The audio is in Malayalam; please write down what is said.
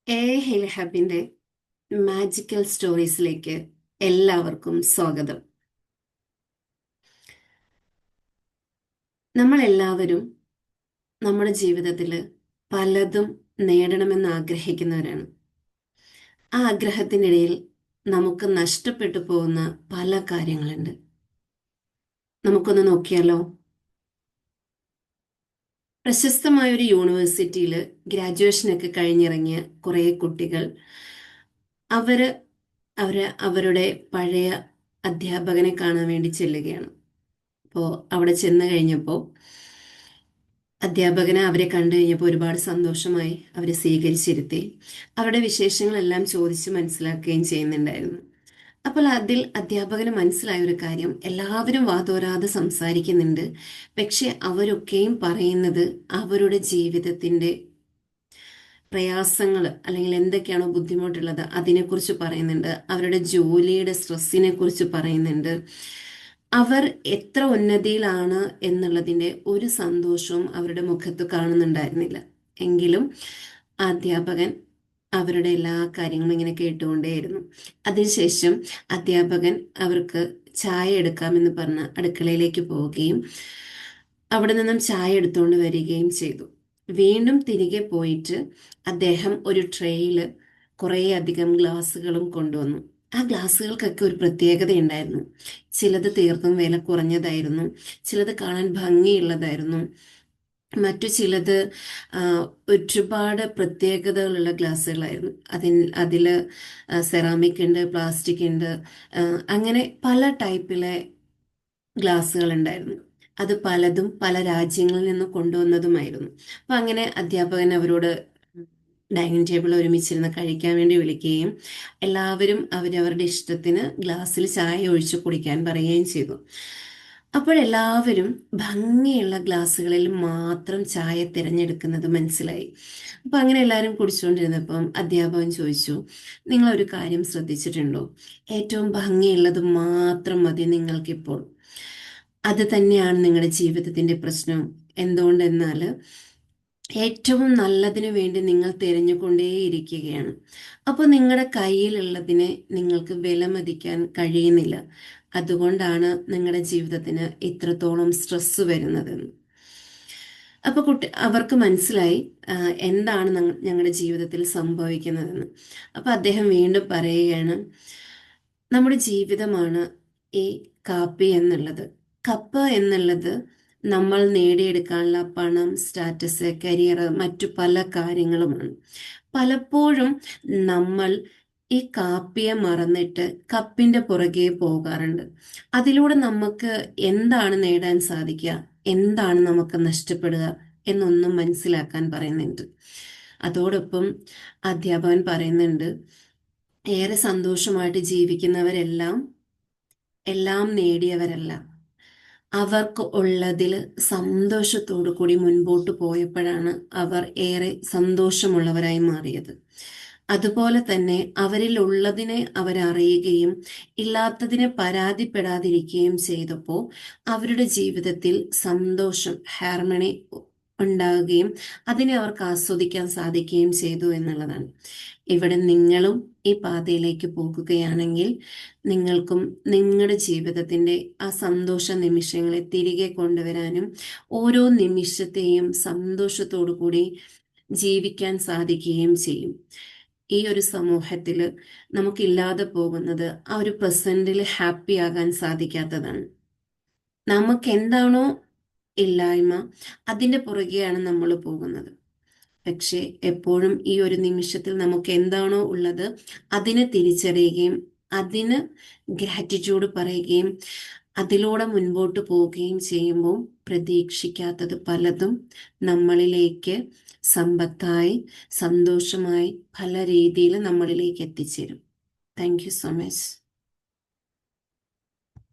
എ ഹിൽ ഹബിന്റെ മാജിക്കൽ സ്റ്റോറീസിലേക്ക് എല്ലാവർക്കും സ്വാഗതം. നമ്മൾ എല്ലാവരും നമ്മുടെ ജീവിതത്തിൽ പലതും നേടണമെന്ന് ആഗ്രഹിക്കുന്നവരാണ്. ആ ആഗ്രഹത്തിനിടയിൽ നമുക്ക് നഷ്ടപ്പെട്ടു പോകുന്ന പല കാര്യങ്ങളുണ്ട്. നമുക്കൊന്ന് നോക്കിയാലോ? പ്രശസ്തമായ ഒരു യൂണിവേഴ്സിറ്റിയിൽ ഗ്രാജുവേഷനൊക്കെ കഴിഞ്ഞിറങ്ങിയ കുറേ കുട്ടികൾ അവര് അവരുടെ പഴയ അധ്യാപകനെ കാണാൻ വേണ്ടി ചെല്ലുകയാണ്. അപ്പോൾ അവിടെ ചെന്ന് കഴിഞ്ഞപ്പോൾ അധ്യാപകനെ അവരെ കണ്ടു കഴിഞ്ഞപ്പോൾ ഒരുപാട് സന്തോഷമായി. അവരെ സ്വീകരിച്ചിരുത്തി അവരുടെ വിശേഷങ്ങളെല്ലാം ചോദിച്ച് മനസ്സിലാക്കുകയും ചെയ്യുന്നുണ്ടായിരുന്നു. അപ്പോൾ അതിൽ അധ്യാപകന് മനസ്സിലായ ഒരു കാര്യം, എല്ലാവരും വാതോരാതെ സംസാരിക്കുന്നുണ്ട്, പക്ഷെ അവരൊക്കെയും പറയുന്നത് അവരുടെ ജീവിതത്തിൻ്റെ പ്രയാസങ്ങൾ അല്ലെങ്കിൽ എന്തൊക്കെയാണോ ബുദ്ധിമുട്ടുള്ളത് അതിനെക്കുറിച്ച് പറയുന്നുണ്ട്, അവരുടെ ജോലിയുടെ സ്ട്രെസ്സിനെ കുറിച്ച് പറയുന്നുണ്ട്. അവർ എത്ര ഉന്നതിയിലാണ് എന്നുള്ളതിൻ്റെ ഒരു സന്തോഷവും അവരുടെ മുഖത്ത് കാണുന്നുണ്ടായിരുന്നില്ല. എങ്കിലും അധ്യാപകൻ അവരുടെ എല്ലാ കാര്യങ്ങളും ഇങ്ങനെ കേട്ടുകൊണ്ടേയിരുന്നു. അതിനുശേഷം അധ്യാപകൻ അവർക്ക് ചായ എടുക്കാമെന്ന് പറഞ്ഞ് അടുക്കളയിലേക്ക് പോവുകയും അവിടെ നിന്നും ചായ എടുത്തുകൊണ്ട് വരികയും ചെയ്തു. വീണ്ടും തിരികെ പോയിട്ട് അദ്ദേഹം ഒരു ട്രേയിൽ കുറേ അധികം ഗ്ലാസ്സുകളും കൊണ്ടുവന്നു. ആ ഗ്ലാസ്സുകൾക്കൊക്കെ ഒരു പ്രത്യേകത ഉണ്ടായിരുന്നു. ചിലത് തീർത്തും വില കുറഞ്ഞതായിരുന്നു, ചിലത് കാണാൻ ഭംഗിയുള്ളതായിരുന്നു, മറ്റു ചിലത് ഒരുപാട് പ്രത്യേകതകളുള്ള ഗ്ലാസ്സുകളായിരുന്നു. അതിൽ സെറാമിക് ഉണ്ട്, പ്ലാസ്റ്റിക് ഉണ്ട്, അങ്ങനെ പല ടൈപ്പിലെ ഗ്ലാസ്സുകൾ ഉണ്ടായിരുന്നു. അത് പലതും പല രാജ്യങ്ങളിൽ നിന്ന് കൊണ്ടുവന്നതുമായിരുന്നു. അപ്പം അങ്ങനെ അധ്യാപകൻ അവരോട് ഡൈനിങ് ടേബിൾ ഒരുമിച്ചിരുന്ന് കഴിക്കാൻ വേണ്ടി വിളിക്കുകയും എല്ലാവരും അവരവരുടെ ഇഷ്ടത്തിന് ഗ്ലാസ്സിൽ ചായ ഒഴിച്ചു കുടിക്കാൻ പറയുകയും ചെയ്തു. അപ്പോഴെല്ലാവരും ഭംഗിയുള്ള ഗ്ലാസ്സുകളിൽ മാത്രം ചായ തിരഞ്ഞെടുക്കുന്നത് മനസ്സിലായി. അപ്പം അങ്ങനെ എല്ലാവരും കുടിച്ചുകൊണ്ടിരുന്നപ്പം അധ്യാപകൻ ചോദിച്ചു, നിങ്ങളൊരു കാര്യം ശ്രദ്ധിച്ചിട്ടുണ്ടോ? ഏറ്റവും ഭംഗിയുള്ളത് മാത്രം മതി നിങ്ങൾക്കിപ്പോൾ. അത് തന്നെയാണ് നിങ്ങളുടെ ജീവിതത്തിൻ്റെ പ്രശ്നം. എന്തുകൊണ്ടെന്നാൽ ഏറ്റവും നല്ലതിനു വേണ്ടി നിങ്ങൾ തിരഞ്ഞുകൊണ്ടേയിരിക്കുകയാണ്. അപ്പോൾ നിങ്ങളുടെ കയ്യിലുള്ളതിനെ നിങ്ങൾക്ക് വിലമതിക്കാൻ കഴിയുന്നില്ല. അതുകൊണ്ടാണ് നിങ്ങളുടെ ജീവിതത്തിന് ഇത്രത്തോളം സ്ട്രെസ് വരുന്നതെന്ന്. അപ്പോൾ അവർക്ക് മനസ്സിലായി എന്താണ് ഞങ്ങളുടെ ജീവിതത്തിൽ സംഭവിക്കുന്നതെന്ന്. അപ്പോൾ അദ്ദേഹം വീണ്ടും പറയുകയാണ്, നമ്മുടെ ജീവിതമാണ് ഈ കാപ്പി എന്നുള്ളത്. കപ്പ് എന്നുള്ളത് നമ്മൾ നേടിയെടുക്കാനുള്ള പണം, സ്റ്റാറ്റസ്, കരിയർ, മറ്റു പല കാര്യങ്ങളുമാണ്. പലപ്പോഴും നമ്മൾ ഈ കാപ്പിയെ മറന്നിട്ട് കപ്പിന്റെ പുറകെ പോകാറുണ്ട്. അതിലൂടെ നമുക്ക് എന്താണ് നേടാൻ സാധിക്കുക, എന്താണ് നമുക്ക് നഷ്ടപ്പെടുക എന്നൊന്നും മനസ്സിലാക്കാൻ പറയുന്നുണ്ട്. അതോടൊപ്പം അധ്യാപകൻ പറയുന്നുണ്ട്, ഏറെ സന്തോഷമായിട്ട് ജീവിക്കുന്നവരെല്ലാം എല്ലാം നേടിയവരല്ല. അവർക്ക് ഉള്ളതിൽ സന്തോഷത്തോടു കൂടി മുൻപോട്ട് പോയപ്പോഴാണ് അവർ ഏറെ സന്തോഷമുള്ളവരായി മാറിയത്. അതുപോലെ തന്നെ അവരിൽ ഉള്ളതിനെ അവരറിയുകയും ഇല്ലാത്തതിനെ പരാതിപ്പെടാതിരിക്കുകയും ചെയ്തപ്പോൾ അവരുടെ ജീവിതത്തിൽ സന്തോഷം, ഹാർമണി ഉണ്ടാവുകയും അതിനെ അവർക്ക് ആസ്വദിക്കാൻ സാധിക്കുകയും ചെയ്തു എന്നുള്ളതാണ്. ഇവിടെ നിങ്ങളും ഈ പാതയിലേക്ക് പോകുകയാണെങ്കിൽ നിങ്ങൾക്കും നിങ്ങളുടെ ജീവിതത്തിൻ്റെ ആ സന്തോഷ നിമിഷങ്ങളെ തിരികെ കൊണ്ടുവരാനും ഓരോ നിമിഷത്തെയും സന്തോഷത്തോടു കൂടി ജീവിക്കാൻ സാധിക്കുകയും ചെയ്യും. ഈ ഒരു സമൂഹത്തിൽ നമുക്കില്ലാതെ പോകുന്നത് ആ ഒരു പ്രസൻറ്റിൽ ഹാപ്പി ആകാൻ സാധിക്കാത്തതാണ്. നമുക്ക് എന്താണോ ഇല്ലായ്മ, അതിൻ്റെ പുറകെയാണ് നമ്മൾ പോകുന്നത്. പക്ഷെ എപ്പോഴും ഈ ഒരു നിമിഷത്തിൽ നമുക്ക് എന്താണോ ഉള്ളത് അതിനെ തിരിച്ചറിയുകയും അതിന് ഗ്രാറ്റിറ്റ്യൂഡ് പറയുകയും അതിലൂടെ മുൻപോട്ട് പോവുകയും ചെയ്യുമ്പോൾ പ്രതീക്ഷിക്കാത്തത് പലതും നമ്മളിലേക്ക് സമ്പത്തായി, സന്തോഷമായി പല രീതിയിൽ നമ്മളിലേക്ക് എത്തിച്ചേരും. Thank you so much.